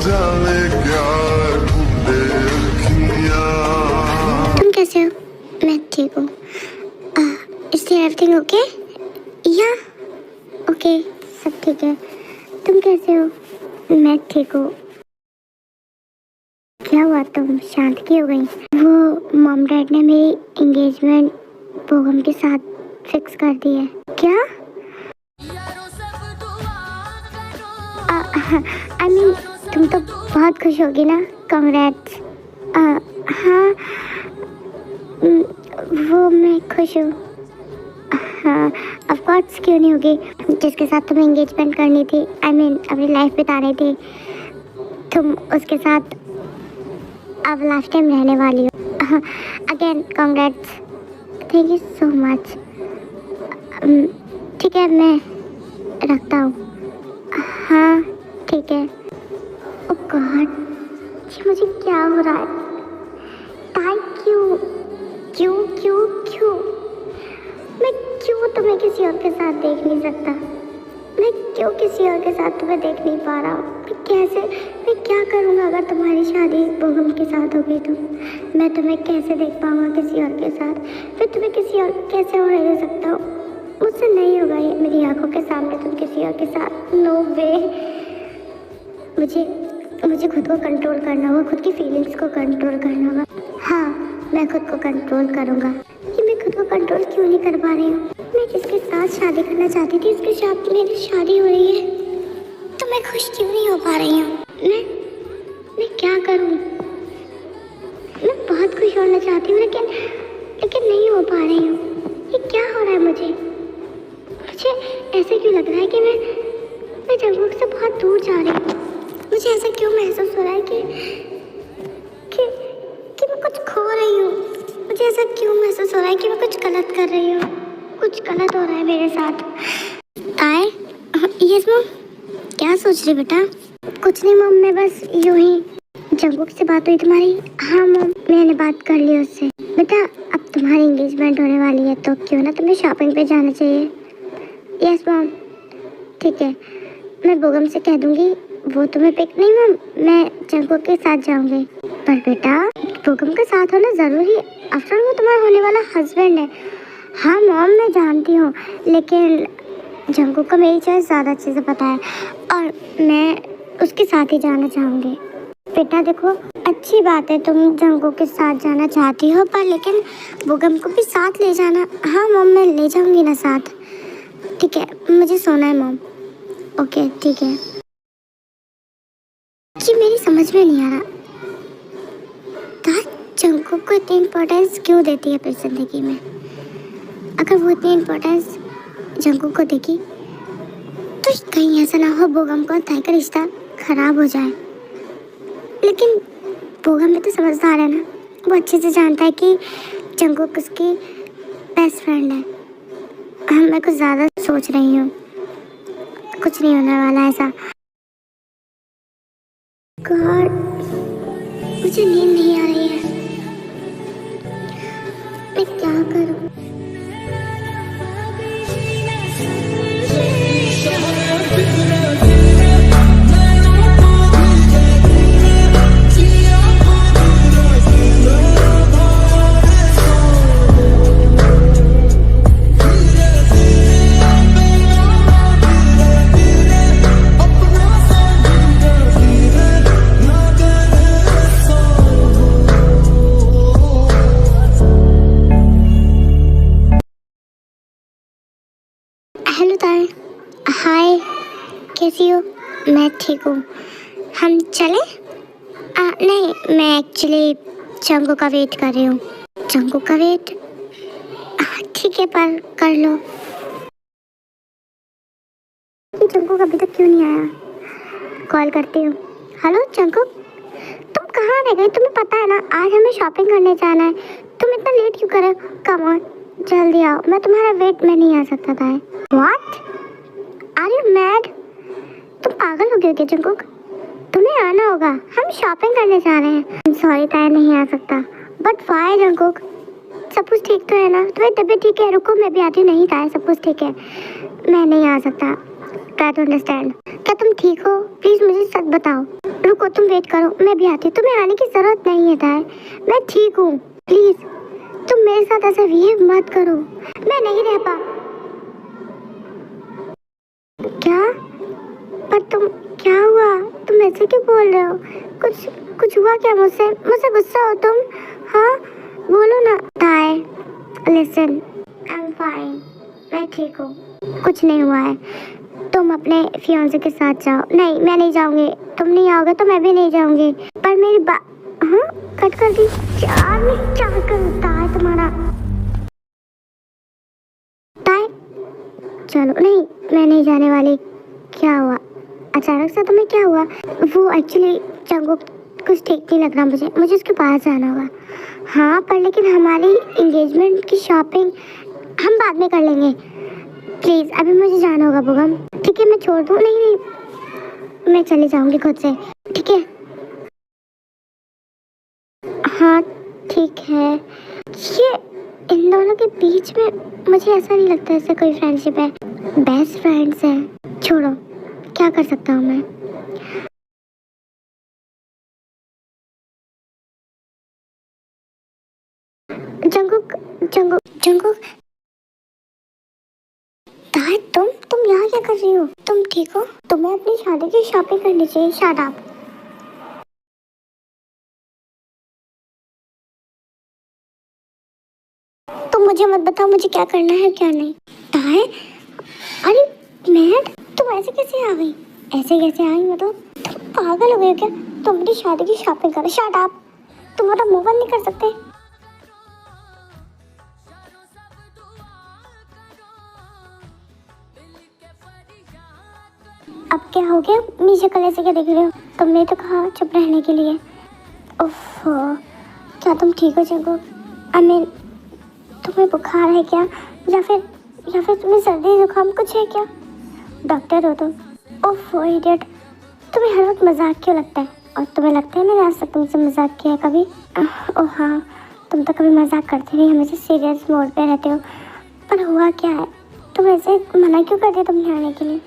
जाने क्या ढूंढे अखियां। तुम कैसे हो? मैं ठीक हूँ। Is everything okay? या ओके, सब ठीक है। तुम कैसे हो? मैं ठीक हूँ। क्या हुआ, तुम शांत क्यों हो गई? वो मॉम डैड ने मेरी एंगेजमेंट बोगम के साथ फिक्स कर दी है। क्या? आई मीन तुम तो बहुत खुश होगी ना? कांग्रेट्स। हाँ, वो मैं खुश हूँ। हाँ, ऑफ कोर्स, क्यों नहीं होगी। जिसके साथ तुम्हें एंगेजमेंट करनी थी, आई मीन अपनी लाइफ बितानी थी, तुम उसके साथ अब लास्ट टाइम रहने वाली हो। Again congrats, thank you so much. ठीक है, मैं रखता हूँ। हाँ ठीक है। ओह गॉड, मुझे क्या हो रहा है? ताई क्यों क्यों क्यों क्यों मैं क्यों तुम्हें किसी और के साथ देख नहीं सकता? मैं क्यों किसी और के साथ तुम्हें देख नहीं पा रहा हूँ? मैं क्या करूँगा अगर तुम्हारी शादी बोगम के साथ हो गई तो? मैं तुम्हें कैसे देख पाऊँगा किसी और के साथ? फिर तुम्हें किसी और कैसे होने दे सकता हूँ? मुझसे नहीं होगा ये, मेरी आंखों के सामने तुम किसी और के साथ। नो वे। मुझे खुद को कंट्रोल करना होगा, खुद की फीलिंग्स को कंट्रोल करना होगा। हाँ, मैं खुद को कंट्रोल करूँगा। कि मैं खुद को कंट्रोल क्यों नहीं कर पा रही हूँ? मैं जिसके साथ शादी करना चाहती थी उसके साथ मेरी शादी हो रही है, तो मैं खुश क्यों नहीं हो पा रही हूँ? मैं क्या करूँ? मैं बहुत खुश होना चाहती हूँ लेकिन नहीं हो पा रही हूँ। ये क्या हो रहा है मुझे ऐसे क्यों लग रहा है कि मैं जंगल से बहुत दूर जा रही हूँ? मुझे ऐसा क्यों महसूस हो रहा है कि मैं कुछ खो रही हूँ? मुझे ऐसा क्यों महसूस हो रहा है कि मैं कुछ गलत कर रही हूँ? कुछ गलत हो रहा है मेरे साथ। आए? Yes mom. क्या सोच रही बेटा? कुछ नहीं मॉम, मैं बस यूं ही। जंगुक से बात हुई तुम्हारी? हाँ मॉम, मैंने बात कर ली उससे। बेटा अब तुम्हारी एंगेजमेंट होने वाली है तो क्यों ना तुम्हें शॉपिंग पे जाना चाहिए। यस मॉम, ठीक है, मैं बोगम से कह दूंगी वो तुम्हें पिक। नहीं मॉम, मैं जंगुक के साथ जाऊंगी। पर बेटा बोगम के साथ होना जरूरी है, आफ्टर वो तुम्हारा होने वाला हस्बैंड है। हाँ मॉम, मैं जानती हूँ, लेकिन जंगुक को मेरी चॉइस ज़्यादा अच्छे से पता है और मैं उसके साथ ही जाना चाहूँगी। बेटा देखो, अच्छी बात है तुम जंगुक के साथ जाना चाहती हो, पर लेकिन बोगम को भी साथ ले जाना। हाँ मॉम, मैं ले जाऊँगी ना साथ। ठीक है, मुझे सोना है मॉम। ओके ठीक है। कि मेरी समझ में नहीं आ रहा जंगुक को इतनी इम्पोर्टेंस क्यों देती है अपनी ज़िंदगी में। अगर वो इतनी इम्पोर्टेंस जंगुक को देगी तो कहीं ऐसा ना हो बोगम को ताई का रिश्ता खराब हो जाए। लेकिन बोगम भी तो समझदार है ना, वो अच्छे से जानता है कि जंगुक उसकी बेस्ट फ्रेंड है। मैं कुछ ज़्यादा सोच रही हूँ, कुछ नहीं होने वाला ऐसा। गॉड, मुझे नींद नहीं आ रही है, मैं क्या करूँ? हेलो ताई। हाय, कैसी हो? मैं ठीक हूँ। हम चले? नहीं, मैं एक्चुअली जंगू का वेट कर रही हूँ। जंगू का वेट? ठीक है, पर कर लो। जंगू अभी तक क्यों नहीं आया? कॉल करती हूँ। हेलो जंगू, तुम कहाँ रह गए? तुम्हें पता है ना आज हमें शॉपिंग करने जाना है। तुम इतना लेट क्यों कर रहे हो? कम ऑन, जल्दी आओ, मैं तुम्हारा वेट में नहीं आ सकता था। व्हाट? Are you mad? तुम पागल हो गए क्या जंगुक? तुम्हें आना होगा, हम शॉपिंग करने जा रहे हैं। सॉरी ताई, नहीं आ सकता। But why Jungkook? सब कुछ ठीक तो है ना? तुम्हारी तबीयत ठीक है? रुको मैं भी आती हूँ। नहीं ताई, सब कुछ ठीक है, मैं नहीं आ सकता। Try to understand. क्या तुम ठीक हो? प्लीज मुझे सच बताओ। रुको, तुम वेट करो, मैं भी आती हूँ। तुम्हें आने की जरूरत नहीं है ताए, मैं ठीक हूँ। प्लीज तुम मेरे साथ ऐसा बिहेव मत करो, मैं नहीं रह पा। क्या? पर तुम, क्या हुआ? तुम ऐसे क्यों बोल रहे हो? कुछ हुआ क्या? मुझसे गुस्सा हो तुम? हाँ बोलो ना। ताए लिसन, आई एम फाइन, मैं ठीक हूँ, कुछ नहीं हुआ है। तुम अपने फियांसे के साथ जाओ। नहीं, मैं नहीं जाऊंगी। तुम नहीं आओगे तो मैं भी नहीं जाऊंगी। पर मेरी हाँ, कट कर दी। यार मैं क्या करता है तुम्हारा? ताए चलो। नहीं, मैं नहीं जाने वाली। क्या हुआ अचानक से तुम्हें? क्या हुआ? वो एक्चुअली जंगुक कुछ ठीक नहीं लग रहा मुझे उसके पास जाना होगा। हाँ पर लेकिन हमारी एंगेजमेंट की शॉपिंग हम बाद में कर लेंगे। प्लीज अभी मुझे जाना होगा बुगम। ठीक है, मैं छोड़ दूँ? नहीं, मैं चली जाऊंगी खुद से। ठीक है? हाँ ठीक है। ये इन दोनों के बीच में मुझे ऐसा नहीं लगता जैसे कोई फ्रेंडशिप है। बेस्ट फ्रेंड्स हैं। छोड़ो, क्या कर सकता हूँ मैं। जंगुक ताए, तुम यहाँ क्या कर रही हो? तुम ठीक हो? तुम्हें अपनी शादी की शॉपिंग करनी चाहिए। Shut up. तुम मुझे मत बताओ मुझे क्या करना है क्या नहीं। ताए, अरे मैड, तुम ऐसे कैसे आ गई? ऐसे कैसे आ गई? मतलब तुम पागल हो गए क्या? तुम अपनी शादी की शॉपिंग करो। Shut up. तुम मतलब मूव ऑन नहीं कर सकते? अब क्या हो गया? नीचे कले से क्या देख रहे हो? तुमने तो कहा चुप रहने के लिए। उफ, क्या तुम ठीक हो जंगुक? आई मीन तुम्हें बुखार है क्या? या फिर तुम्हें सर्दी जुकाम कुछ है क्या? डॉक्टर हो तुम? उफ इडियट, तुम्हें हर वक्त मजाक क्यों लगता है? और तुम्हें लगता है मैंने आज तक तुमसे मजाक किया है कभी? ओह हाँ, तुम तो कभी मजाक करते नहीं, हमेशा सीरियस मोड पे रहते हो। पर हुआ क्या है? तुम ऐसे मना क्यों कर दिया तुमने आने के लिए?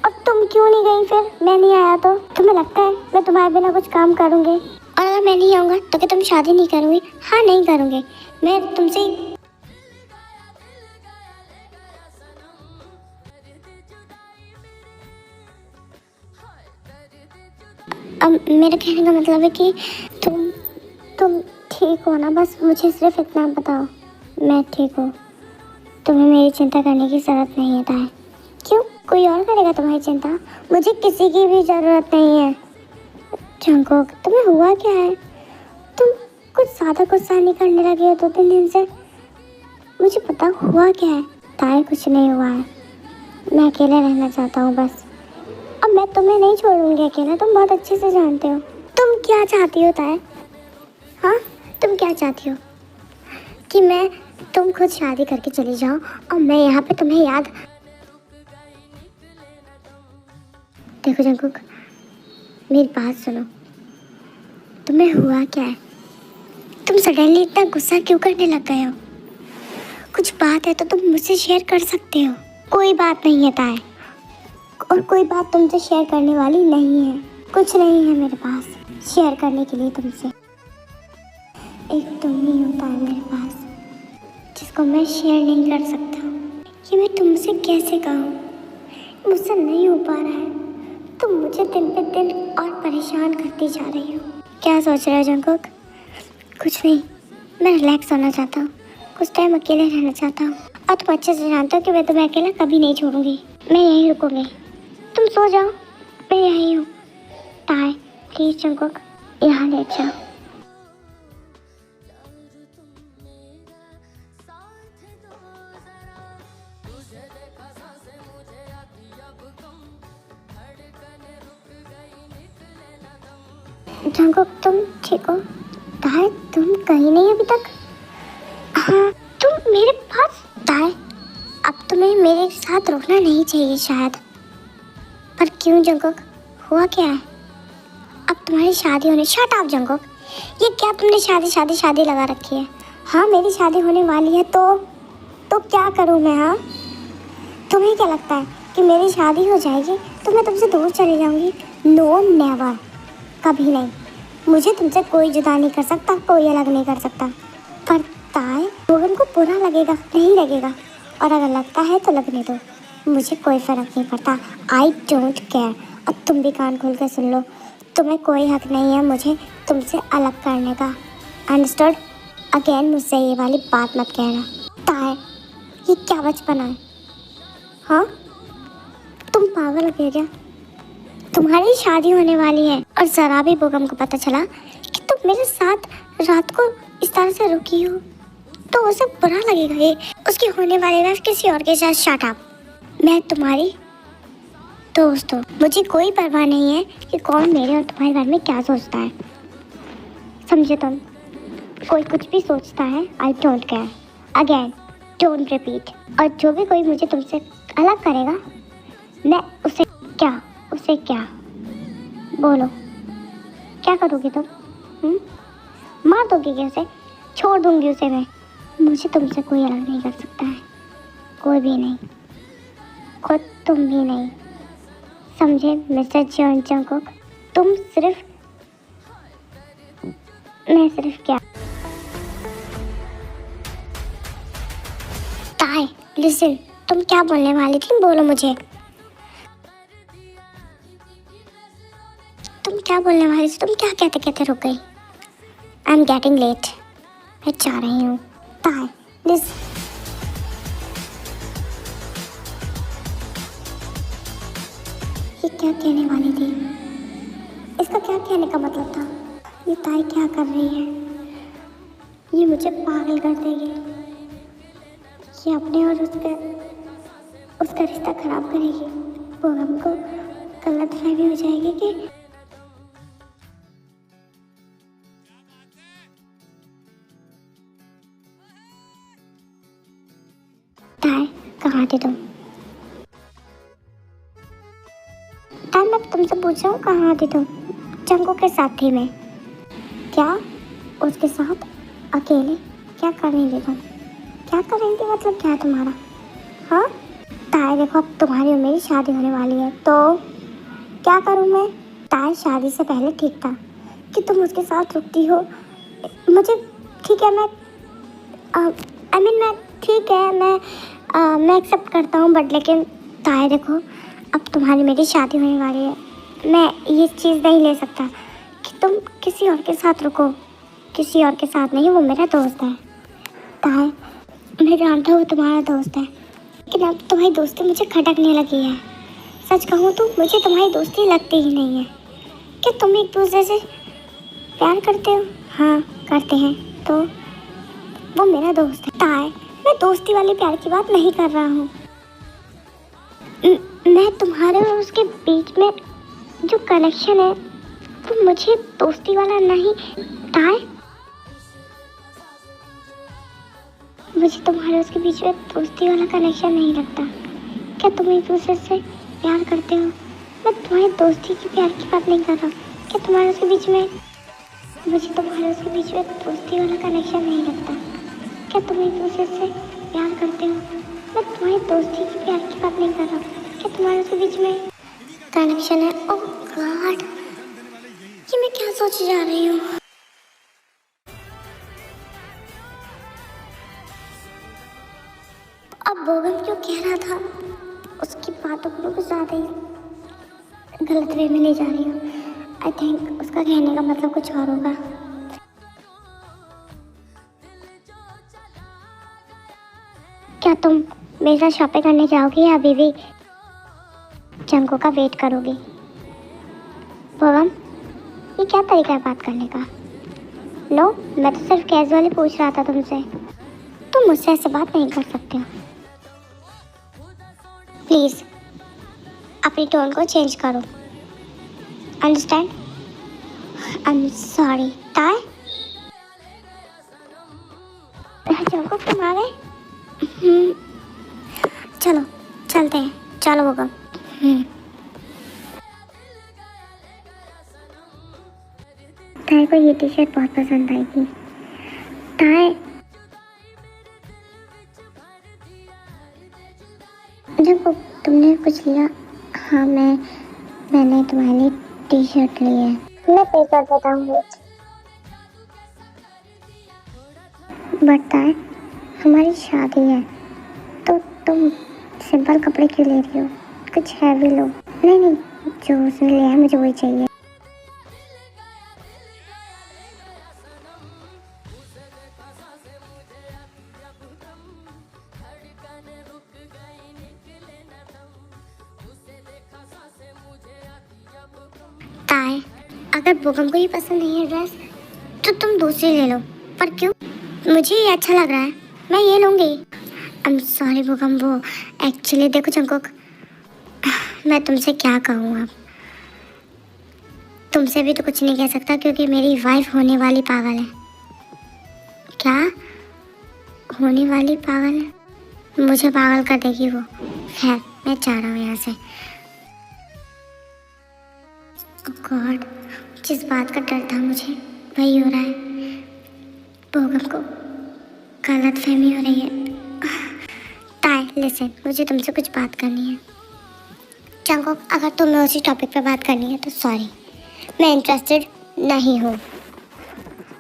और तुम क्यों नहीं गई फिर? मैं नहीं आया तो तुम्हें लगता है मैं तुम्हारे बिना कुछ काम करूँगी? और अगर मैं नहीं आऊँगा तो क्या तुम शादी नहीं करोगी? हाँ नहीं करूँगी मैं तुमसे। अब मेरे कहने का मतलब है कि तुम ठीक हो ना? बस मुझे सिर्फ इतना बताओ। मैं ठीक हूँ, तुम्हें मेरी चिंता करने की ज़रूरत नहीं है ताए। क्यों? कोई और करेगा तुम्हारी चिंता? मुझे किसी की भी ज़रूरत नहीं है। जंगुक, तुम्हें हुआ क्या है? तुम कुछ ज़्यादा गुस्सा नहीं करने लगे हो 2-3 दिन से। मुझे पता हुआ क्या है? ताए कुछ नहीं हुआ है, मैं अकेले रहना चाहता हूँ बस। अब मैं तुम्हें नहीं छोड़ूंगी अकेला, तुम बहुत अच्छे से जानते हो। तुम क्या चाहती हो ताए? हाँ तुम क्या चाहती हो? कि तुम खुद शादी करके चली जाओ और मैं यहाँ पे तुम्हें याद। देखो जंगुक, मेरी बात सुनो। तुम्हें हुआ क्या है? तुम सडनली इतना गुस्सा क्यों करने लग गए हो? कुछ बात है तो तुम मुझसे शेयर कर सकते हो। कोई बात नहीं है ताए, और कोई बात तुमसे शेयर करने वाली नहीं है। कुछ नहीं है मेरे पास शेयर करने के लिए तुमसे। एक तुम ही होता है मेरे पास जिसको मैं शेयर नहीं कर सकता। ये मैं तुमसे कैसे कहूँ? मुझसे नहीं हो पा रहा है। तुम मुझे दिन पे दिन और परेशान करती जा रही हो। क्या सोच रहे हो जंगुक? कुछ नहीं, मैं रिलैक्स होना चाहता हूँ, कुछ टाइम अकेले रहना चाहता हूँ। और तुम अच्छे से जानते हो कि मैं तुम्हें अकेला कभी नहीं छोड़ूंगी। मैं यहीं रुकूंगी, तुम सो जाओ, मैं यहीं हूँ। ताए प्लीज जंगुक यहाँ ले जाओ। जंगुक तुम ठीक हो? ताए तुम कहीं नहीं अभी तक? हाँ तुम मेरे पास? ताए अब तुम्हें मेरे साथ रुकना नहीं चाहिए शायद। पर क्यों जंगुक, हुआ क्या है? अब तुम्हारी शादी होने। शट अप जंगुक, ये क्या तुमने शादी लगा रखी है? हाँ मेरी शादी होने वाली है तो क्या करूँ मैं? हाँ तुम्हें क्या लगता है कि मेरी शादी हो जाएगी तो मैं तुमसे दूर चली जाऊंगी? नो नेवर, कभी नहीं। मुझे तुमसे कोई जुदा नहीं कर सकता, कोई अलग नहीं कर सकता। पर ताए, लोगों को बुरा लगेगा नहीं लगेगा, और अगर लगता है तो लगने दो, मुझे कोई फ़र्क नहीं पड़ता। I don't care. और तुम भी कान खोल कर सुन लो, तुम्हें कोई हक नहीं है मुझे तुमसे अलग करने का। अंडरस्टूड? अगेन मुझसे ये वाली बात मत कहना। ताए, ये क्या बचपना है? हाँ, तुम पागल हो गए क्या? तुम्हारी शादी होने वाली है और ज़रा भी बेगम को पता चला कि तुम मेरे साथ रात को इस तरह से रुकी हो तो उसे बुरा लगेगा। ये उसकी होने वाली लाइफ किसी और के साथ। Shut up. मैं तुम्हारी दोस्त हूँ, मुझे कोई परवाह नहीं है कि कौन मेरे और तुम्हारे बारे में क्या सोचता है। समझे तुम? कोई कुछ भी सोचता है, I don't care. Again don't repeat. और जो भी कोई मुझे तुमसे अलग करेगा, मैं उसे क्या बोलो, क्या करोगे तुम? मार दोगे क्या उसे? छोड़ दूंगी उसे मैं। मुझे तुमसे कोई अलग नहीं कर सकता है, कोई भी नहीं, खुद तुम भी नहीं। समझे मिस्टर जॉन जंगकुक? तुम सिर्फ, मैं सिर्फ क्या? ताए, लिसन, तुम क्या बोलने वाली थी? बोलो मुझे, तुम क्या बोलने वाली थी? तुम क्या कहते कहते रुक गई? आई एम गेटिंग लेट, मैं जा रही हूँ। ताए, लिसन, ये क्या कहने वाली थी? इसका क्या कहने का मतलब था? ये ताई क्या कर रही है? ये मुझे पागल कर देगी। ये अपने और उसका रिश्ता खराब करेगी। वो हमको गलतफहमी हो जाएगी कि ताई, कहाँ थे तुम? ताई, मैं तुमसे पूछ रहा हूँ, कहाँ थे तुम? जंगू के साथ थी मैं। क्या उसके साथ अकेले? क्या कर रही थी तुम? क्या कर रही थी मतलब क्या है तुम्हारा? हाँ ताई, देखो अब तुम्हारी और मेरी शादी होने वाली है तो क्या करूँ मैं? ताई, शादी से पहले ठीक था कि तुम उसके साथ रुकती हो। मुझे ठीक है, मैं मैं ठीक है, मैं एक्सेप्ट करता हूँ, बट लेकिन ताई देखो, अब तुम्हारी मेरी शादी होने वाली है। मैं ये चीज़ नहीं ले सकता कि तुम किसी और के साथ रुको। किसी और के साथ नहीं, वो मेरा दोस्त है। ताई, मैं जानता हूँ तुम्हारा दोस्त है, लेकिन अब तुम्हारी दोस्ती मुझे खटकने लगी है। सच कहूँ तो मुझे तुम्हारी दोस्ती लगती ही नहीं है। क्या तुम एक दूसरे से प्यार करते हो? हाँ करते हैं, तो वो मेरा दोस्त है। ताई, मैं दोस्ती वाले प्यार की बात नहीं कर रहा हूँ। मैं तुम्हारे और उसके बीच में जो कनेक्शन है वो मुझे दोस्ती वाला नहीं। ताई, मुझे तुम्हारे और उसके बीच में दोस्ती वाला कनेक्शन नहीं लगता। क्या तुम एक दूसरे से प्यार करते हो? मैं तुम्हारी दोस्ती की प्यार की बात नहीं कर रहा हूँ। क्या तुम्हारे उसके बीच में, मुझे तुम्हारे उसके बीच में दोस्ती वाला कनेक्शन नहीं लगता। क्या तुम एक दूसरे से प्यार करते हो? मैं तुम्हारी दोस्ती की प्यार की बात नहीं कर रहा हूँ। क्या तुम्हारे उसके बीच में कनेक्शन है? ओह गॉड, ये मैं क्या सोच जा रही हूँ? अब बोगम क्यों कह रहा था? उसकी बातों को कुछ ज़्यादा ही गलत वे में ले जा रही हूँ। आई थिंक उसका कहने का मतलब कुछ और होगा। क्या तुम मेरे साथ शॉपिंग करने जाओगी या अभी भी जंगू का वेट करोगी? बोगम, ये क्या तरीका है बात करने का? नो, मैं तो सिर्फ कैजुअली पूछ रहा था तुमसे। तुम मुझसे ऐसे बात नहीं कर सकते हो। प्लीज़ अपनी टोन को चेंज करो। अंडरस्टैंड? I am sorry. ताई, जंगू तुम आ गए? चलो चलते हैं, चलो बोगम। ताई को ये टी शर्ट बहुत पसंद आई थी। ताई, जंगू तुमने कुछ लिया? हाँ, मैंने तुम्हारे लिए टी शर्ट ली है। मैं पे कर देता हूँ। बढ़ता है, हमारी शादी है तो तुम सिंपल कपड़े क्यों ले रही हो? कुछ हैवी लो। नहीं नहीं, जो उसने लिया है मुझे वही चाहिए। ताए, अगर बोगम को ये पसंद नहीं है ड्रेस तो तुम दूसरी ले लो। पर क्यों? मुझे ये अच्छा लग रहा है, मैं ये लूँगी। आई एम सॉरी बोगम, वो एक्चुअली देखो जंकुक, मैं तुमसे क्या कहूँ अब। तुमसे भी तो कुछ नहीं कह सकता क्योंकि मेरी वाइफ होने वाली पागल है। क्या होने वाली पागल है? मुझे पागल कर देगी वो। खैर, मैं चाह रहा हूँ यहाँ से। गॉड, जिस बात का डर था मुझे वही हो रहा है। बोगम को गलत फहमी हो रही है। ताई लिसन, मुझे तुमसे कुछ बात करनी है। जंकुक, अगर तुम्हें उसी टॉपिक पे बात करनी है तो सॉरी, मैं इंटरेस्टेड नहीं हूँ।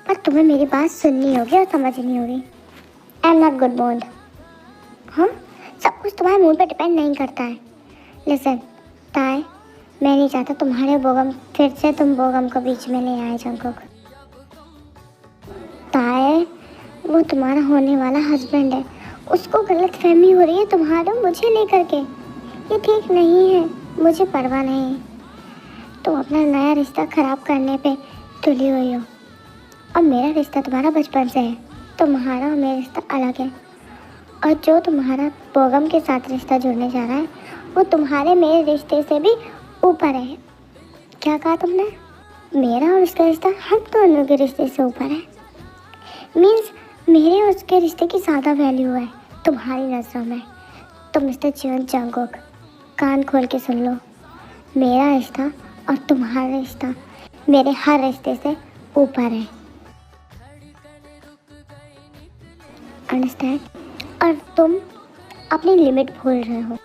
पर तुम्हें मेरी बात सुननी होगी और समझनी होगी। I am not good mood. हाँ, सब कुछ तुम्हारे मूड पे डिपेंड नहीं करता है। लिसन ताई, मैं नहीं चाहता तुम्हारे बोगम फिर से तुम बोगम को बीच में ले आए। जंकुक ताई, वो तुम्हारा होने वाला हस्बैंड है, उसको गलत फहमी हो रही है तुम्हारे मुझे लेकर के। ये ठीक नहीं है, मुझे परवाह नहीं। तुम अपना नया रिश्ता खराब करने पे तुली हुई हो और मेरा रिश्ता तुम्हारा बचपन से है। तुम्हारा और मेरा रिश्ता अलग है और जो तुम्हारा बोगम के साथ रिश्ता जुड़ने जा रहा है वो तुम्हारे मेरे रिश्ते से भी ऊपर है। क्या कहा तुमने? मेरा और उसका रिश्ता हम दोनों के रिश्ते से ऊपर है। मीन्स मेरे और उसके रिश्ते की ज़्यादा वैल्यू है तुम्हारी नज़रों में। तो मिस्टर जीवन जंकुक, कान खोल के सुन लो, मेरा रिश्ता और तुम्हारा रिश्ता मेरे हर रिश्ते से ऊपर है। अंडरस्टैंड? और तुम अपनी लिमिट भूल रहे हो।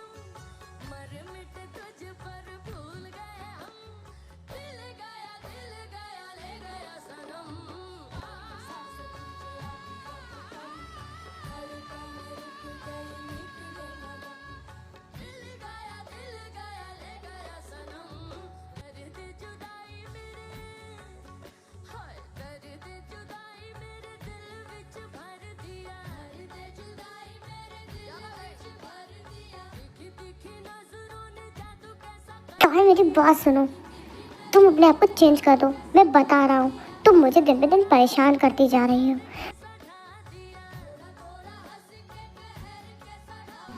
ताई, मेरी बात सुनो, तुम अपने आप को चेंज कर दो। मैं बता रहा हूँ, तुम मुझे दिन पे दिन परेशान करती जा रही हो।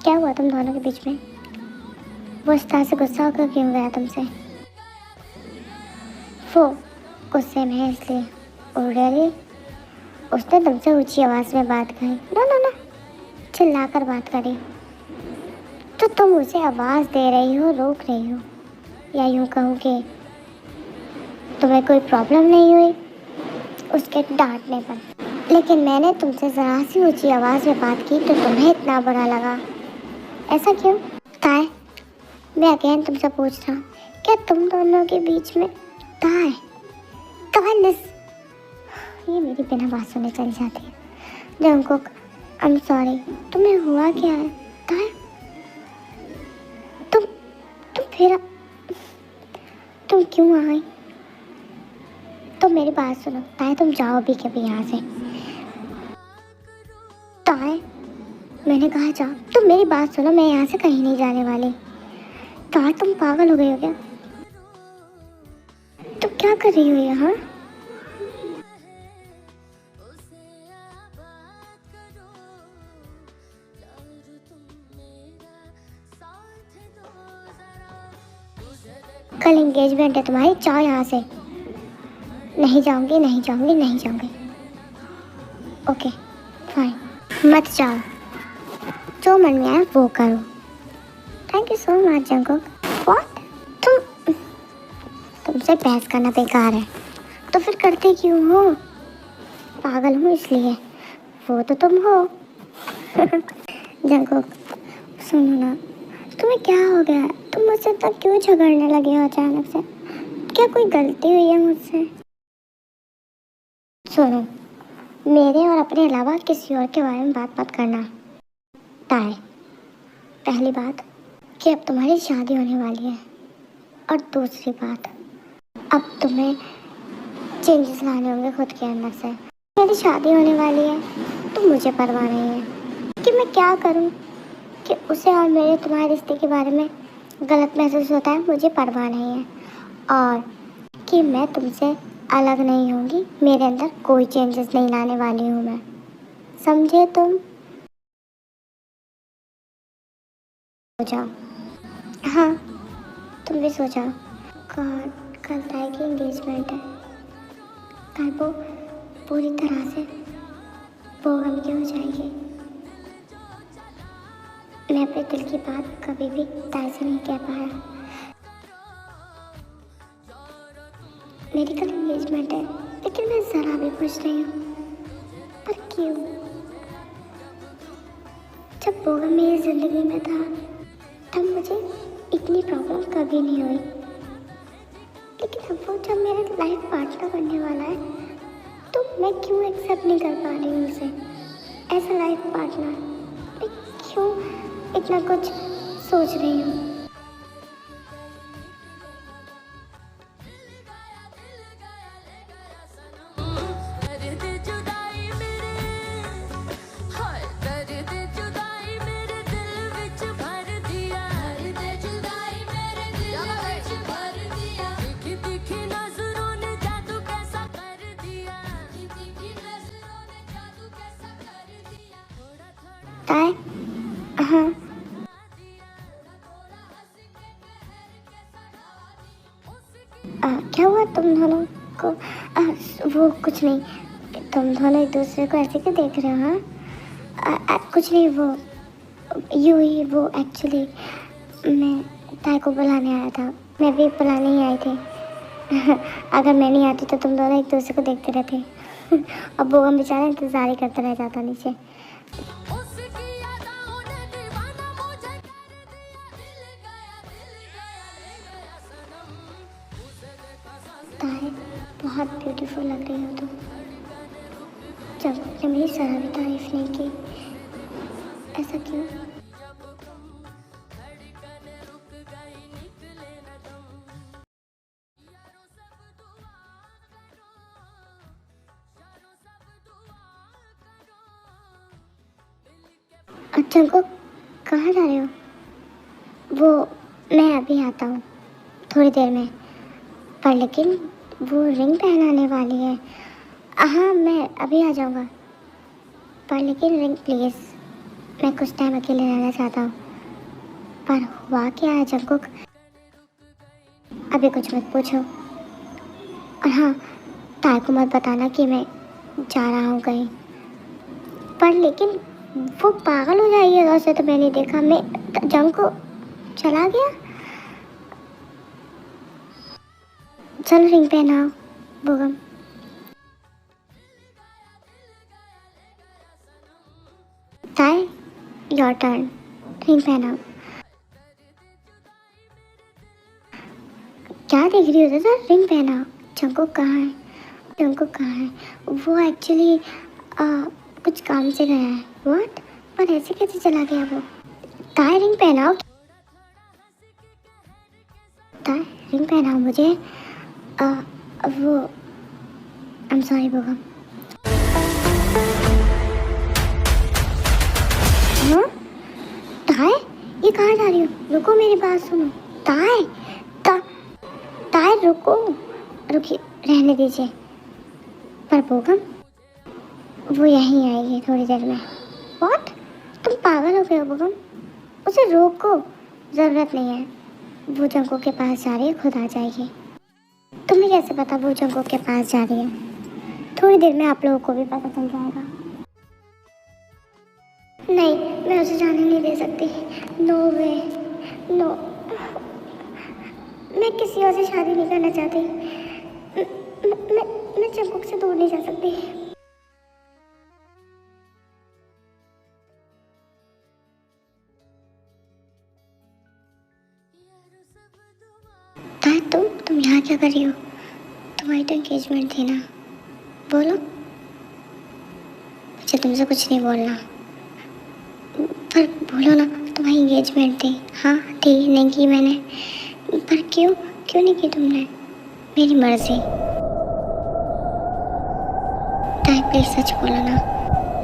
क्या हुआ तुम दोनों के बीच में? वो इस तरह से गुस्सा होकर क्यों गया तुमसे? वो गुस्से में है इसलिए? Oh really? उसने तुमसे ऊंची आवाज़ में बात कही? नो, चिल्लाकर बात करी। तो तुम उसे आवाज़ दे रही हो, रोक रही हो, या यूँ कहूँ कि तुम्हें कोई प्रॉब्लम नहीं हुई उसके डांटने पर, लेकिन मैंने तुमसे ज़रा सी ऊंची आवाज़ में बात की तो तुम्हें इतना बुरा लगा। ऐसा क्यों? ताई, मैं अगेन तुमसे पूछ रहा हूँ, क्या तुम दोनों के बीच में ताई ये मेरी बिना बात सुने चली जाती है। जंकुक, आई एम सॉरी, तुम्हें हुआ क्या है? ताई, तुम क्यों आई? तुम मेरी बात सुनो ताई, तुम जाओ भी कभी यहाँ से। ताई, मैंने कहा जाओ। तुम मेरी बात सुनो, मैं यहाँ से कहीं नहीं जाने वाली। ताई, तुम पागल हो गई हो क्या? तुम क्या कर रही हो यहाँ? कल एंगेजमेंट है तुम्हारी, जाओ यहाँ से। नहीं जाऊंगी। ओके फाइन, मत जाओ, जो मन में आए वो करो। Thank you so much Jungkook. What? तुमसे बहस करना बेकार है, तो फिर करते क्यों हो? पागल हूँ इसलिए, वो तो तुम हो। जंकुक सुनो ना, तुम्हें क्या हो गया? तुम मुझसे इतना क्यों झगड़ने लगे हो अचानक से? क्या कोई गलती हुई है मुझसे? सुनो, मेरे और अपने अलावा किसी और के बारे में बात मत करना। ताए, पहली बात कि अब तुम्हारी शादी होने वाली है, और दूसरी बात, अब तुम्हें चेंजेस लाने होंगे खुद के अंदर से। मेरी शादी होने वाली है तो मुझे परवाह नहीं है कि मैं क्या करूं, कि उसे और मेरे तुम्हारे रिश्ते के बारे में गलत महसूस होता है, मुझे परवाह नहीं है। और कि मैं तुमसे अलग नहीं होंगी, मेरे अंदर कोई चेंजेस नहीं लाने वाली हूँ मैं, समझे तुम? सो जाओ। हाँ, तुम भी सो जाओ। कल ताई की एंगेजमेंट है। कल वो पूरी तरह से बोगम की हो जाएगी। मैं अपने दिल की बात कभी भी ताई से नहीं कह पाया। मेरी कल एंगेजमेंट है, लेकिन मैं ज़रा भी खुश नहीं हूँ। पर क्यों? जब बोगम मेरी ज़िंदगी में था तब मुझे इतनी प्रॉब्लम कभी नहीं हुई, लेकिन अब वो जब मेरा लाइफ पार्टनर बनने वाला है तो मैं क्यों एक्सेप्ट नहीं कर पा रही हूँ उसे ऐसा लाइफ पार्टनर? मैं क्यों इतना कुछ सोच रही हूँ? ताए, हाँ, क्या हुआ तुम दोनों को? वो कुछ नहीं, तुम दोनों एक दूसरे को ऐसे क्यों देख रहे हो? हाँ, कुछ नहीं, वो यूं ही, वो एक्चुअली मैं ताई को बुलाने आया था। मैं भी बुलाने ही आई थी। अगर मैं नहीं आती तो तुम दोनों एक दूसरे को देखते रहते। अब वो हम बेचारा इंतज़ार ही करता रह जाता नीचे। तारे, बहुत ब्यूटीफुल लग रही हो तुम। जब ने मेरी ज़रा भी तारीफ नहीं की, ऐसा क्यों? अच्छा को कहाँ जा रहे हो? वो मैं अभी आता हूँ थोड़ी देर में, पर लेकिन वो रिंग पहनाने वाली है। हाँ, मैं अभी आ जाऊँगा, पर लेकिन रिंग प्लीज़, मैं कुछ टाइम अकेले रहना चाहता हूँ। पर हुआ क्या है जंकुक? अभी कुछ मत पूछो, और हाँ, ताई को मत बताना कि मैं जा रहा हूँ कहीं। पर लेकिन वो पागल हो जाएगी अगर उसे तो मैंने देखा। मैं जंकुक चला गया। चल रिंग पहनाओ बोगम। ताई, योर टर्न, रिंग पहनाओ। क्या देख रही हो सर? रिंग पहनाओ। जंकुक कहाँ है? जंकुक कहाँ है? वो एक्चुअली कुछ काम से गया है। व्हाट? पर ऐसे कैसे चला गया वो? ताई रिंग पहनाओ। ताई रिंग पहनाओ मुझे। वो आई एम सॉरी बोगम। हाँ ताई, ये कहाँ जा रही हो? रुको, मेरी बात सुनो। ताई, ताई रुको, रुकिए, रहने दीजिए। पर बोगम वो यहीं आएगी थोड़ी देर में। व्हाट? तुम पागल हो गए हो बोगम? उसे रोको, ज़रूरत नहीं है। वो जंकुक के पास जा रही है, खुद आ जाएगी। तुम्हें कैसे पता वो जंकुक के पास जा रही है? थोड़ी देर में आप लोगों को भी पता चल जाएगा। नहीं, मैं उसे जाने नहीं दे सकती। नो वे, नो, मैं किसी और से शादी नहीं करना चाहती। मैं जंकुक से दूर नहीं जा सकती। यहाँ क्या कर रही हो? तुम्हारी तो एंगेजमेंट थी ना, बोलो। मुझे तुमसे कुछ नहीं बोलना, पर बोलो ना, तुम्हारी एंगेजमेंट थी। हाँ थी, नहीं की मैंने, पर क्यों क्यों नहीं की तुमने? मेरी मर्जी। ताई प्लीज सच बोलो ना,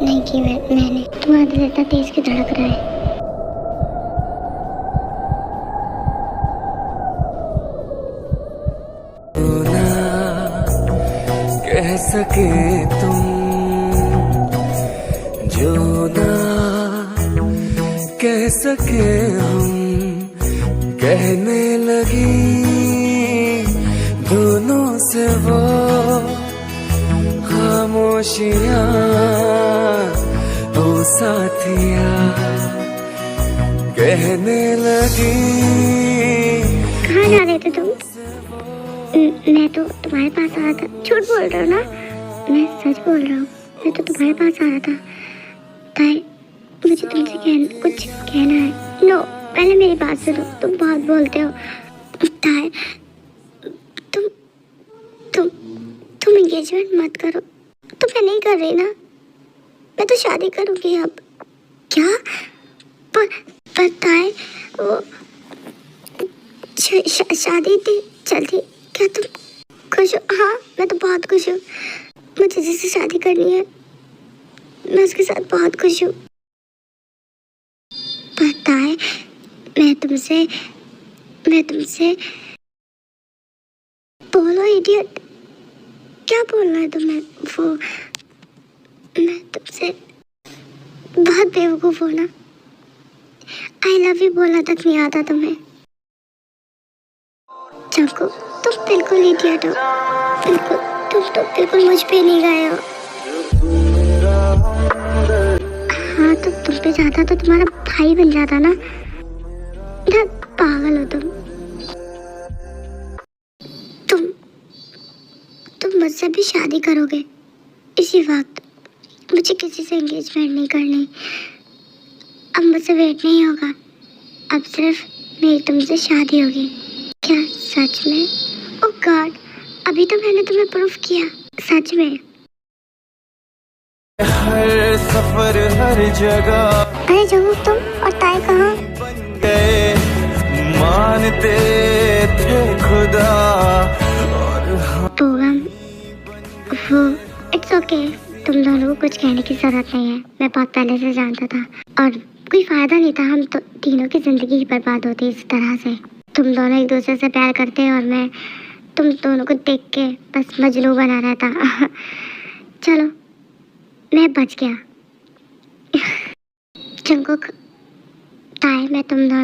नहीं की मैंने। तुम्हारा दिल इतना तेज क्यों धड़क रहा है? कह सके तुम जो ना कह सके हम, कहने लगी दोनों से वो खामोशियां, ओ साथिया, कहने लगी। कहाँ जा रहे थे तुम? मैं तो तुम्हारे पास आ रहा था। झूठ बोल रहा हूँ ना, मैं सच बोल रहा हूँ। मैं तो तुम्हारे पास आ रहा था। ताई, मुझे तुमसे कुछ कहना है। नो, पहले मेरी बात सुनो। तुम बहुत बोलते हो। ताई, तुम एंगेजमेंट मत करो। तो मैं नहीं कर रही ना, मैं तो शादी करूँगी अब। क्या? पर ताई, वो शादी थी जल्दी। क्या तुम खुश हो? हाँ, मैं तो बहुत खुश हूँ। मुझे जिससे शादी करनी है, मैं उसके साथ बहुत खुश हूँ। पता है, मैं तुमसे बोलो इडियट। क्या बोलना है तुम्हें? वो मैं तुमसे बहुत बेवकूफ हूँ ना। आई लव यू बोलना तक नहीं आता तुम्हें। चंकू, तुम बिल्कुल इडियट हो। बिल्कुल, तुम तो बिल्कुल मुझ पे नहीं गए हो। हाँ, तो तुम पे जाता तो तुम्हारा भाई बन जाता ना। पागल हो तुम मुझसे भी शादी करोगे इसी वक्त। मुझे किसी से एंगेजमेंट नहीं करनी। अब मुझसे वेट नहीं होगा। अब सिर्फ मेरी तुमसे शादी होगी। क्या सच में? ओह गॉड, अभी तो मैंने तुम्हें प्रूफ किया। सच में। हर सफर हर जगह अरे जरूर, तुम और ताई कहाँ? बन गए, मानते थे खुदा और वो इट्स ओके। तुम दोनों को कुछ कहने की जरूरत नहीं है। मैं बहुत पहले से जानता था और कोई फायदा नहीं था। हम तो तीनों की जिंदगी ही बर्बाद होती इस तरह से। तुम दोनों एक दूसरे से प्यार करते और मैं तुम दोनों को देख के बस मजनू बना रहता। चलो, मैं बच गया। जंकुक, ताई, मैं तुम दोनों